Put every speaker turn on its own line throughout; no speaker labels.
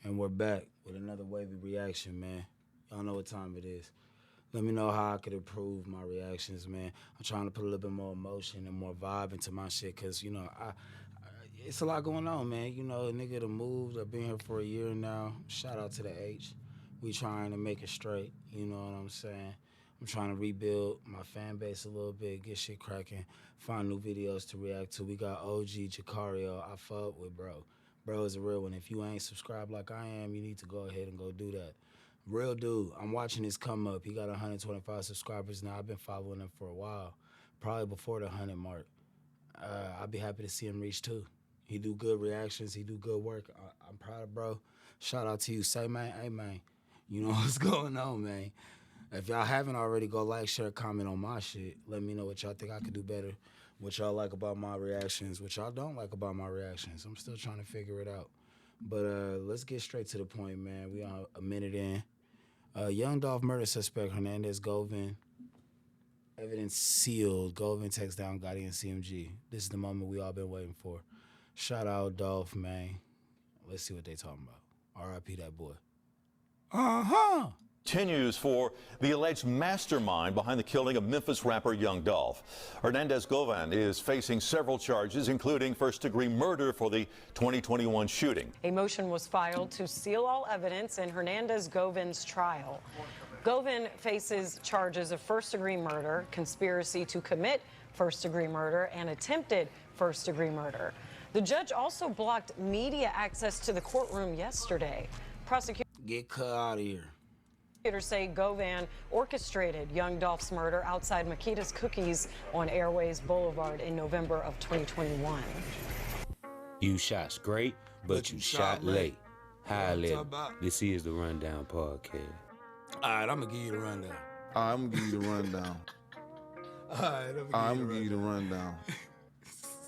And we're back with another wavy reaction, man. Y'all know what time it is. Let me know how I could improve my reactions, man. I'm trying to put a little bit more emotion and more vibe into my shit, cause it's a lot going on, man. You know, a nigga that moved. I've been here for a year now. Shout out to the H. We trying to make it straight. You know what I'm saying? I'm trying to rebuild my fan base a little bit, get shit cracking, find new videos to react to. We got OG Jacario. I fuck with bro. Bro is a real one. If you ain't subscribed like I am, you need to go ahead and go do that. Real dude. I'm watching this come up. He got 125 subscribers now. I've been following him for a while, probably before the 100 mark. I'd be happy to see him reach 2. He do good reactions. He do good work. I'm proud of bro. Shout out to you. Say, man, hey, man. You know what's going on, man. If y'all haven't already, go like, share, comment on my shit. Let me know what y'all think I could do better, what y'all like about my reactions, what y'all don't like about my reactions. I'm still trying to figure it out. But let's get straight to the point, man. We are a minute in. Young Dolph murder suspect Hernandez Govan. Evidence sealed. Govan takes down Gotti and CMG. This is the moment we all been waiting for. Shout out Dolph, man. Let's see what they talking about. R.I.P. that boy. Uh-huh.
Continues for the alleged mastermind behind the killing of Memphis rapper Young Dolph. Hernandez Govan is facing several charges, including first-degree murder for the 2021 shooting.
A motion was filed to seal all evidence in Hernandez Govan's trial. Govan faces charges of first-degree murder, conspiracy to commit first-degree murder, and attempted first-degree murder. The judge also blocked media access to the courtroom yesterday. Prosecutors
get cut out of here.
Prosecutors say Govan orchestrated Young Dolph's murder outside Makita's Cookies on Airways Boulevard in November of 2021.
You shot straight, but you shot late. High level. This is the Rundown Podcast.
All right, I'm going to give you the rundown.
I'm going to give you the rundown.
All right,
I'm going to give you the rundown.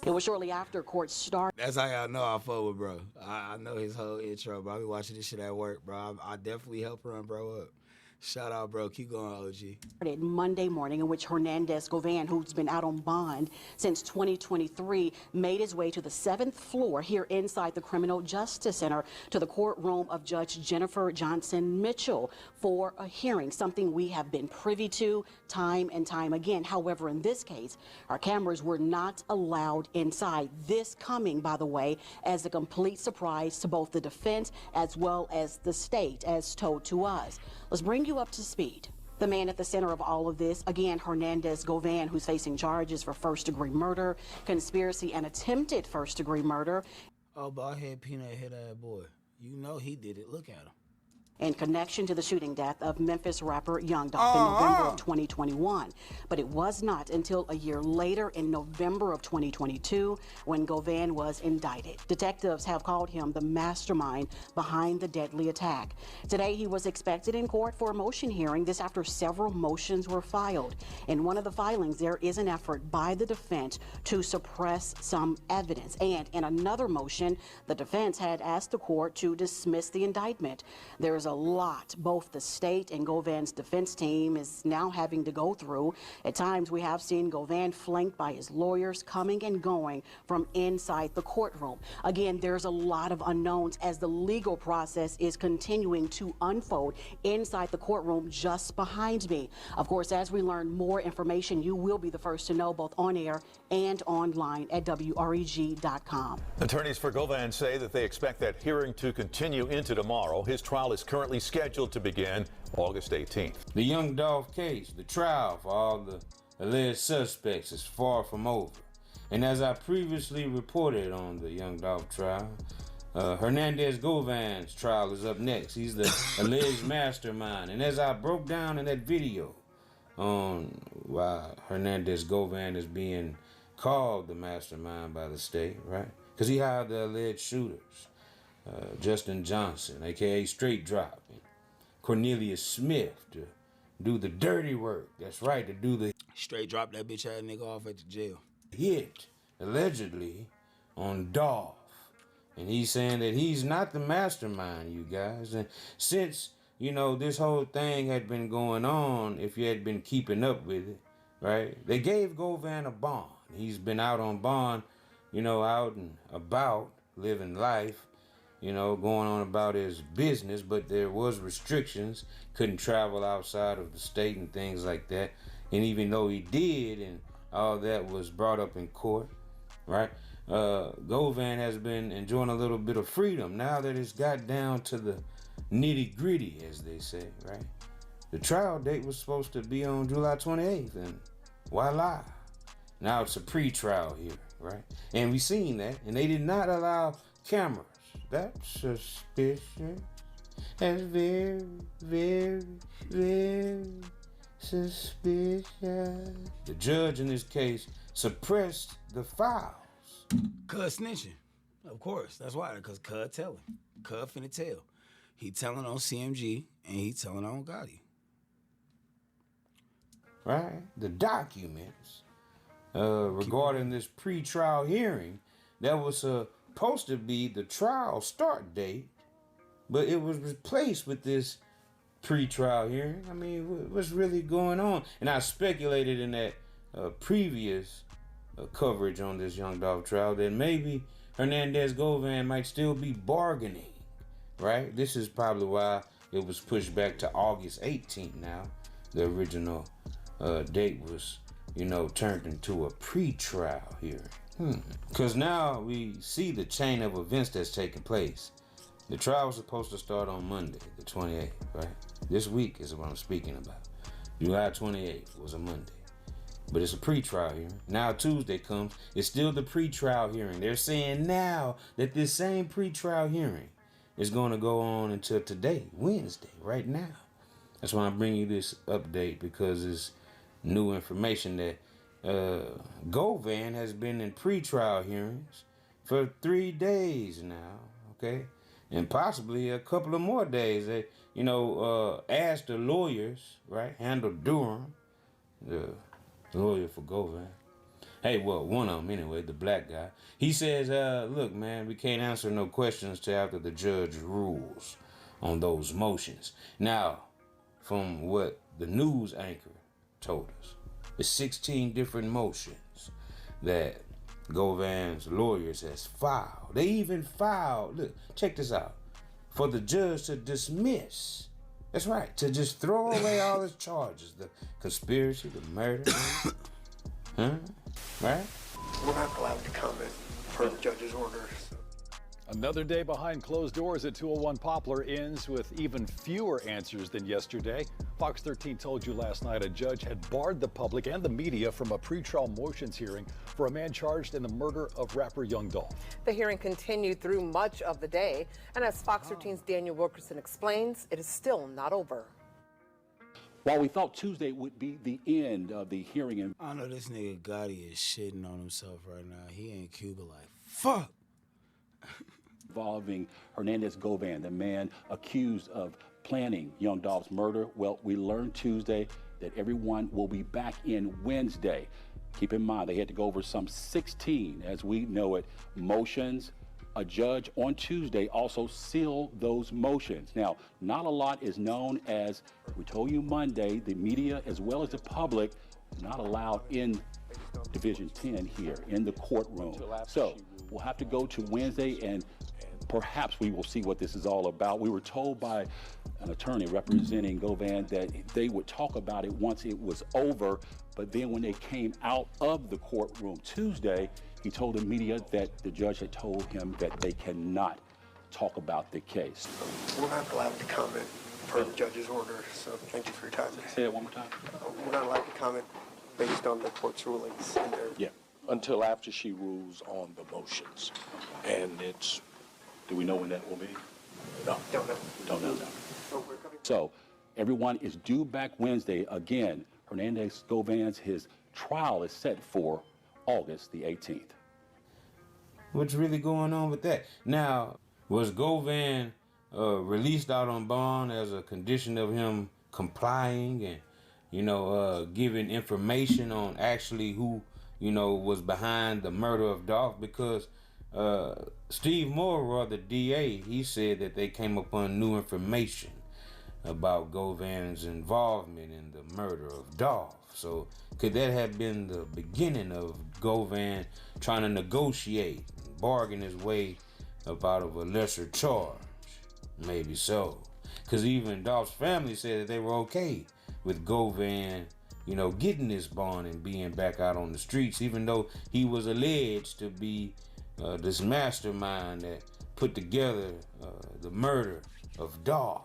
It was shortly after court started.
That's how y'all know I fuck with bro. I know his whole intro, bro. I be watching this shit at work, bro. I definitely help run bro up. Shout out, bro. Keep going, OG.
Monday morning, in which Hernandez Govan, who's been out on bond since 2023, made his way to the 7th floor here inside the Criminal Justice Center to the courtroom of Judge Jennifer Johnson Mitchell for a hearing, something we have been privy to time and time again. However, in this case, our cameras were not allowed inside. This coming, by the way, as a complete surprise to both the defense as well as the state, as told to us. Let's bring you up to speed. The man at the center of all of this, again, Hernandez Govan, who's facing charges for first-degree murder, conspiracy, and attempted first-degree murder.
Oh, bald head, peanut head ass boy. You know he did it. Look at him.
In connection to the shooting death of Memphis rapper Young Dolph in November of 2021. But it was not until a year later, in November of 2022, when Govan was indicted. Detectives have called him the mastermind behind the deadly attack. Today, he was expected in court for a motion hearing, this after several motions were filed. In one of the filings, there is an effort by the defense to suppress some evidence. And in another motion, the defense had asked the court to dismiss the indictment. There is a lot both the state and Govans defense team is now having to go through. At times, we have seen Govan flanked by his lawyers coming and going from inside the courtroom. Again, there's a lot of unknowns as the legal process is continuing to unfold inside the courtroom just behind me. Of course, as we learn more information, you will be the first to know, both on air and online at WREG.com.
Attorneys for Govan say that they expect that hearing to continue into tomorrow. His trial is currently scheduled to begin August 18th.
The Young Dolph case, the trial for all the alleged suspects, is far from over. And as I previously reported on the Young Dolph trial, Hernandez Govan's trial is up next. He's the alleged mastermind. And as I broke down in that video on why Hernandez Govan is being called the mastermind by the state, right? Because he hired the alleged shooters. Justin Johnson, a.k.a. Straight Drop, and Cornelius Smith to do the dirty work. That's right, to do the
Straight drop that bitch ass nigga off at the jail.
hit, allegedly, on Dolph. And he's saying that he's not the mastermind, you guys. And since, you know, this whole thing had been going on, if you had been keeping up with it, right, they gave Govan a bond. He's been out on bond, you know, out and about, living life. going on about his business, but there was restrictions, couldn't travel outside of the state and things like that. And even though he did, and all that was brought up in court, right? Govan has been enjoying a little bit of freedom now that it's got down to the nitty gritty, as they say, right? The trial date was supposed to be on July 28th, and voila. Now it's a pre-trial here, right? And we seen that, and they did not allow cameras. That's suspicious. That's very, very, very suspicious. The judge in this case suppressed the files.
Cud snitching. Of course. That's why. Because Cud telling. Cud finna tell. He telling on CMG and he telling on Gotti.
Right? The documents regarding this pre-trial hearing that was supposed to be the trial start date, but it was replaced with this pre-trial hearing. I mean, what's really going on? And I speculated in that previous coverage on this Young Dolph trial that maybe Hernandez Govan might still be bargaining, right? This is probably why it was pushed back to August 18th now. The original date was, turned into a pre-trial hearing. Because now we see the chain of events that's taking place. The trial was supposed to start on Monday, the 28th, right? This week is what I'm speaking about. July 28th was a Monday. But it's a pre-trial hearing. Now Tuesday comes, it's still the pre-trial hearing. They're saying now that this same pre-trial hearing is going to go on until today, Wednesday, right now. That's why I'm bringing you this update, because it's new information that Govan has been in pre-trial hearings for 3 days now, okay? And possibly a couple of more days. They, asked the lawyers, right? Handle Durham, the lawyer for Govan. Hey, well, one of them anyway, the black guy. He says, look, man, we can't answer no questions till after the judge rules on those motions. Now, from what the news anchor told us, the 16 different motions that Govans lawyers has filed. They even filed, look, check this out, for the judge to dismiss. That's right, to just throw away all his charges, the conspiracy, the murder, right?
We're not allowed to comment per the judge's orders.
Another day behind closed doors at 201 Poplar ends with even fewer answers than yesterday. Fox 13 told you last night a judge had barred the public and the media from a pretrial motions hearing for a man charged in the murder of rapper Young Dolph.
The hearing continued through much of the day, and as Fox 13's Daniel Wilkerson explains, it is still not over.
While we thought Tuesday would be the end of the hearing,
I know this nigga Gotti is shitting on himself right now. He in Cuba like, fuck.
Involving Hernandez Govan, the man accused of planning Young Dolph's murder. Well, we learned Tuesday that everyone will be back in Wednesday. Keep in mind, they had to go over some 16, as we know it, motions. A judge on Tuesday also sealed those motions. Now, not a lot is known, as we told you Monday, the media as well as the public is not allowed in Division 10 here in the courtroom. So we'll have to go to Wednesday, and perhaps we will see what this is all about. We were told by an attorney representing Govan that they would talk about it once it was over, but then when they came out of the courtroom Tuesday, he told the media that the judge had told him that they cannot talk about the case.
We're not allowed to comment per the judge's orders, so thank you for your time.
Say it one more time.
We're not allowed to comment based on the court's rulings in there.
Yeah.
Until after she rules on the motions. And it's...
Do we know when that will be? No.
Don't know.
Don't know.
So we're coming.
So everyone is due back Wednesday. Again, Hernandez Govan's, his trial is set for August the 18th.
What's really going on with that? Now, was Govan released out on bond as a condition of him complying and, giving information on actually who, was behind the murder of Dolph? Because Steve Moore, the DA, he said that they came upon new information about Govan's involvement in the murder of Dolph. So could that have been the beginning of Govan trying to negotiate, bargain his way about of a lesser charge. Maybe so. Because even Dolph's family said that they were okay with Govan, you know, getting this bond and being back out on the streets, even though he was alleged to be this mastermind that put together the murder of Dolph.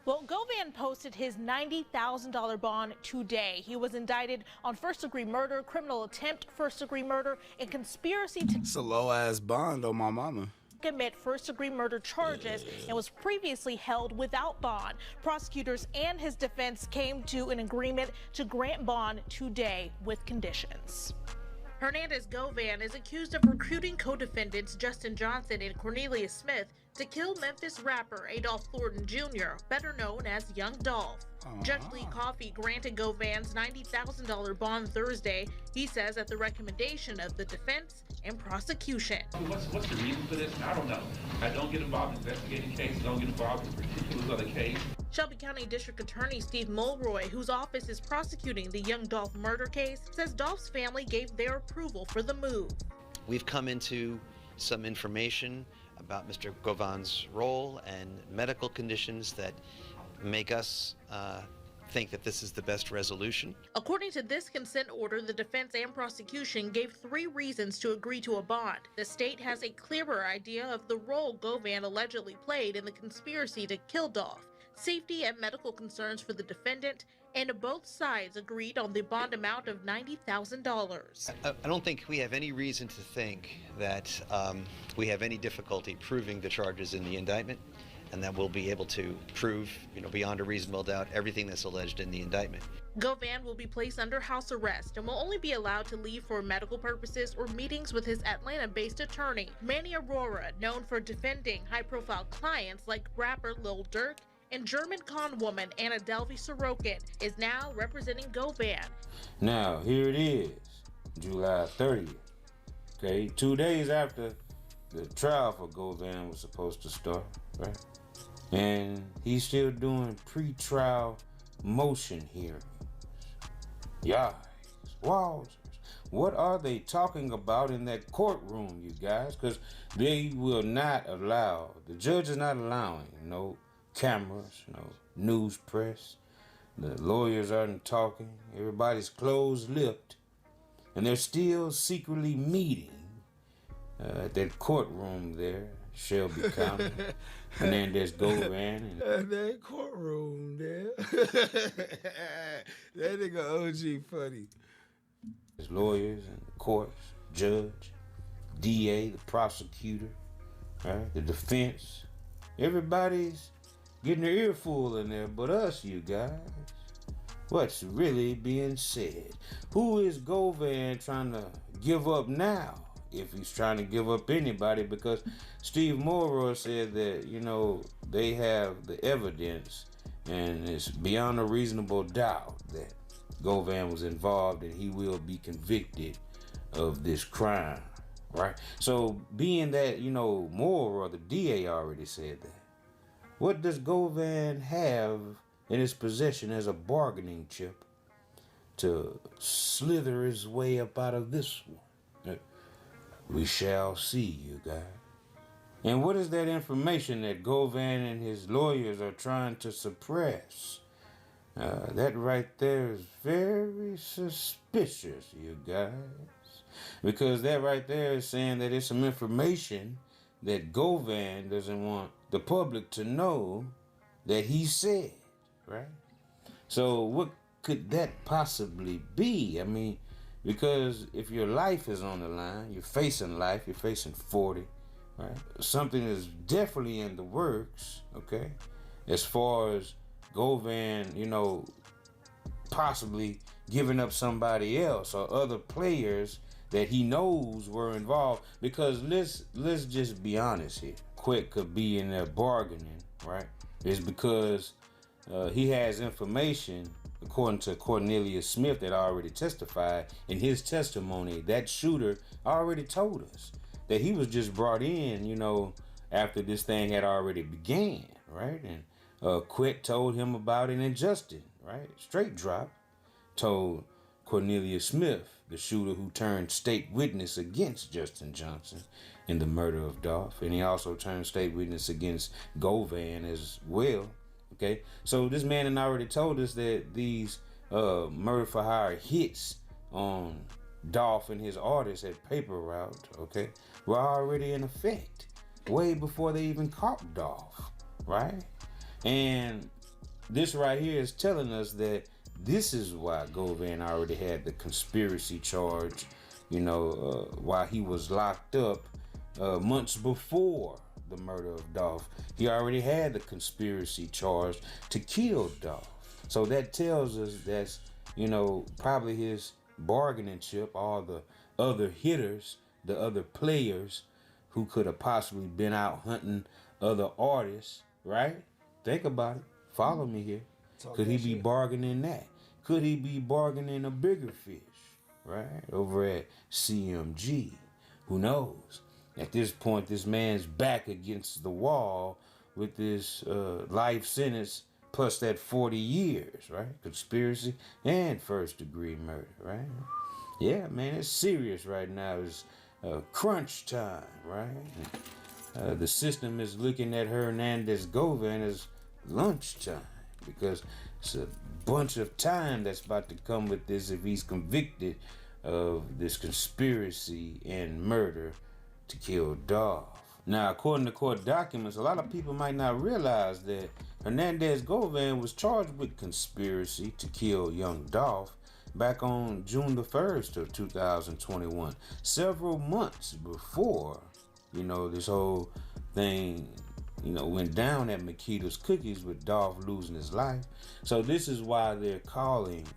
Well, Govan posted his $90,000 bond today. He was indicted on first-degree murder, criminal attempt, first-degree murder, and conspiracy to...
It's a low-ass bond on my mama.
...commit first-degree murder charges and was previously held without bond. Prosecutors and his defense came to an agreement to grant bond today with conditions. Hernandez Govan is accused of recruiting co-defendants Justin Johnson and Cornelius Smith to kill Memphis rapper Adolph Thornton Jr., better known as Young Dolph. Judge Lee Coffey granted Govan's $90,000 bond Thursday, he says at the recommendation of the defense and prosecution.
What's the reason for this? I don't know. I don't get involved in investigating cases, don't get involved in particulars of the case.
Shelby County District Attorney Steve Mulroy, whose office is prosecuting the Young Dolph murder case, says Dolph's family gave their approval for the move.
We've come into some information about Mr. Govan's role and medical conditions that make us think that this is the best resolution.
According to this consent order, the defense and prosecution gave 3 reasons to agree to a bond. The state has a clearer idea of the role Govan allegedly played in the conspiracy to kill Dolph, safety and medical concerns for the defendant, and both sides agreed on the bond amount of $90,000.
I don't think we have any reason to think that we have any difficulty proving the charges in the indictment, and that we'll be able to prove, beyond a reasonable doubt, everything that's alleged in the indictment.
Govan will be placed under house arrest and will only be allowed to leave for medical purposes or meetings with his Atlanta-based attorney. Manny Aurora, known for defending high-profile clients like rapper Lil Durk and German con woman Anna Delvey Sorokin, is now representing Govan.
Now, here it is, July 30th. Okay, 2 days after the trial for Govan was supposed to start, right? And he's still doing pre-trial motion hearings. Yikes, wowzers. What are they talking about in that courtroom, you guys? Because they will not allow, the judge is not allowing no cameras, no news press. The lawyers aren't talking. Everybody's closed-lipped. And they're still secretly meeting at that courtroom there, Shelby County. Hernandez Govan.
That courtroom there. That nigga OG funny.
His lawyers and the courts, judge, DA, the prosecutor, right? The defense. Everybody's getting their earful in there but us, you guys. What's really being said? Who is Govan trying to give up now? If he's trying to give up anybody, because Steve Mulroy said that, they have the evidence and it's beyond a reasonable doubt that Govan was involved and he will be convicted of this crime, right? So being that, Mulroy, the DA, already said that, what does Govan have in his possession as a bargaining chip to slither his way up out of this one? We shall see, you guys. And what is that information that Govan and his lawyers are trying to suppress? That right there is very suspicious, you guys. Because that right there is saying that it's some information that Govan doesn't want the public to know that he said, right? So what could that possibly be? I mean, because if your life is on the line, you're facing life, you're facing 40, right? Something is definitely in the works, okay? As far as Govan, possibly giving up somebody else or other players that he knows were involved. Because let's just be honest here. Quick could be in there bargaining, right? It's because he has information, according to Cornelius Smith, that already testified. In his testimony, that shooter already told us that he was just brought in, after this thing had already began, right? And Quick told him about it, and Justin, right? Straight drop, told Cornelius Smith, the shooter who turned state witness against Justin Johnson, in the murder of Dolph, and he also turned state witness against Govan as well. Okay, so this man had already told us that these murder for hire hits on Dolph and his artists at Paper Route, okay, were already in effect way before they even caught Dolph, right? And this right here is telling us that this is why Govan already had the conspiracy charge, while he was locked up months before the murder of Dolph. He already had the conspiracy charge to kill Dolph. So that tells us that's, probably his bargaining chip, all the other hitters, the other players who could have possibly been out hunting other artists, right? Think about it. Follow me here. Could he be bargaining that? Could he be bargaining a bigger fish, right? Over at CMG. Who knows? At this point, this man's back against the wall with this life sentence plus that 40 years, right? Conspiracy and first degree murder, right? Yeah, man, it's serious right now. It's crunch time, right? The system is looking at Hernandez Govan as lunchtime because it's a bunch of time that's about to come with this if he's convicted of this conspiracy and murder to kill Dolph. Now, according to court documents, a lot of people might not realize that Hernandez Govan was charged with conspiracy to kill Young Dolph back on June the 1st of 2021, several months before, this whole thing, went down at Makita's Cookies with Dolph losing his life. So this is why they're calling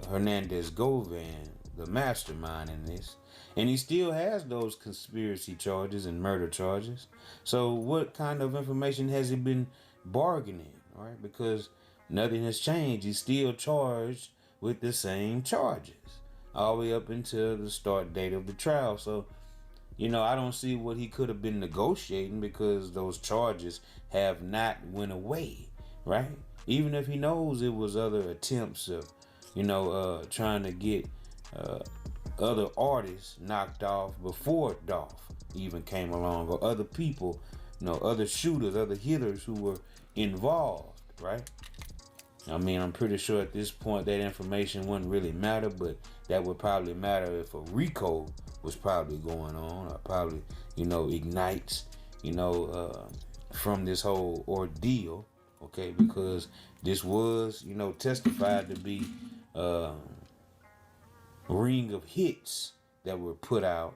Hernandez Govan the mastermind in this. And he still has those conspiracy charges and murder charges. So what kind of information has he been bargaining, right? Because nothing has changed. He's still charged with the same charges all the way up until the start date of the trial. So, I don't see what he could have been negotiating because those charges have not went away, right? Even if he knows it was other attempts of, trying to get other artists knocked off before Dolph even came along, or other people, other shooters, other hitters who were involved, right? I mean, I'm pretty sure at this point that information wouldn't really matter, but that would probably matter if a RICO was probably going on, or probably, ignites, from this whole ordeal, okay? Because this was, testified to be ring of hits that were put out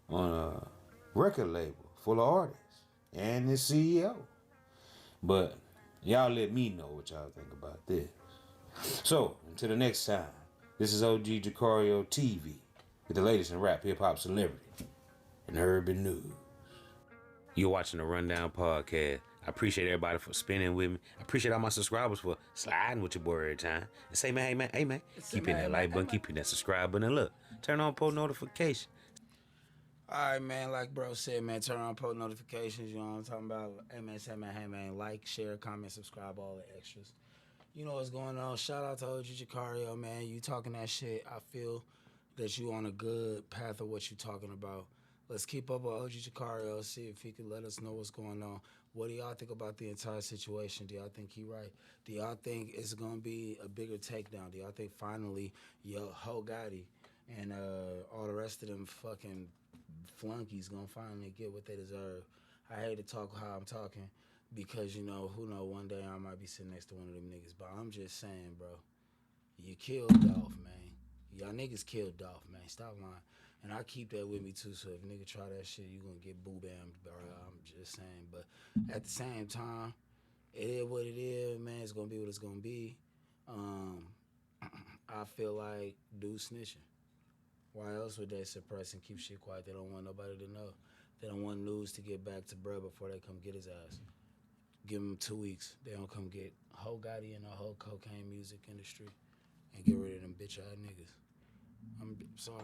on a record label full of artists and the CEO. But y'all let me know what y'all think about this. So, until the next time, this is OG Jacario TV with the latest in rap, hip-hop, celebrity, and urban news.
You're watching the Rundown Podcast. I appreciate everybody for spending with me. I appreciate all my subscribers for sliding with your boy every time. And say, man, hey, man, keep hitting that like button, keep hitting that subscribe button, and look, turn on post notifications.
All right, man, like bro said, man, turn on post notifications, you know what I'm talking about? Hey, man, say, man, hey, man, like, share, comment, subscribe, all the extras. You know what's going on. Shout out to OG Jacario, man. You talking that shit. I feel that you on a good path of what you talking about. Let's keep up with OG Jacario, see if he can let us know what's going on. What do y'all think about the entire situation? Do y'all think he right? Do y'all think it's going to be a bigger takedown? Do y'all think finally Yo Gotti and all the rest of them fucking flunkies going to finally get what they deserve? I hate to talk how I'm talking because, who know, one day I might be sitting next to one of them niggas. But I'm just saying, bro, you killed Dolph, man. Y'all niggas killed Dolph, man. Stop lying. And I keep that with me, too, so if a nigga try that shit, you gonna get boo-bammed, bro. I'm just saying. But at the same time, it is what it is, man. It's gonna be what it's gonna be. I feel like dude snitching. Why else would they suppress and keep shit quiet? They don't want nobody to know. They don't want news to get back to bro before they come get his ass. Give him 2 weeks. They don't come get Yo Gotti and the whole cocaine music industry and get rid of them bitch-ass niggas. I'm sorry.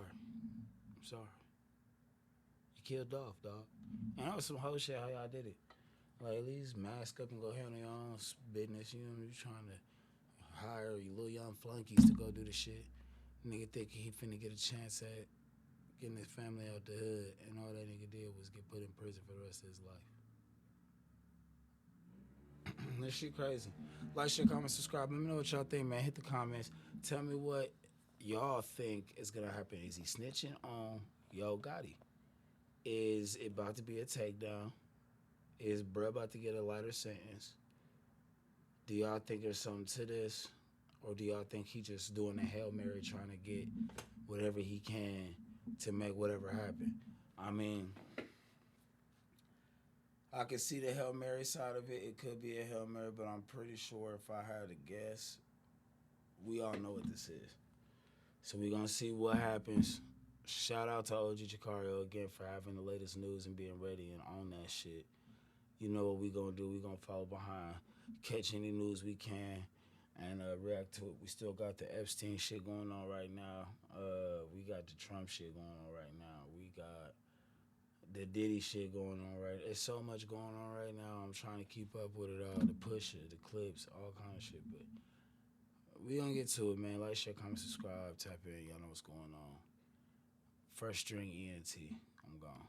Sorry. You killed Dolph, dog. And that was some whole shit how y'all did it. Like, at least mask up and go handle your own business. You know what I mean? You trying to hire you little young flunkies to go do the shit. Nigga think he finna get a chance at getting his family out the hood, and all that nigga did was get put in prison for the rest of his life. That shit crazy. Like, share, comment, subscribe. Let me know what y'all think, man. Hit the comments. Tell me what y'all think is gonna happen. Is he snitching on Yo Gotti? Is it about to be a takedown? Is bruh about to get a lighter sentence? Do y'all think there's something to this? Or do y'all think he just doing a Hail Mary trying to get whatever he can to make whatever happen? I mean, I can see the Hail Mary side of it. It could be a Hail Mary, but I'm pretty sure if I had to guess, we all know what this is. So we're going to see what happens. Shout out to OG Jacario again for having the latest news and being ready and on that shit. You know what we going to do. We going to follow behind, catch any news we can, and react to it. We still got the Epstein shit going on right now. We got the Trump shit going on right now. We got the Diddy shit going on right. There's so much going on right now. I'm trying to keep up with it all. The Pusher, the clips, all kind of shit. But we gonna get to it, man. Like, share, comment, subscribe, tap in. Y'all know what's going on. First string ENT. I'm gone.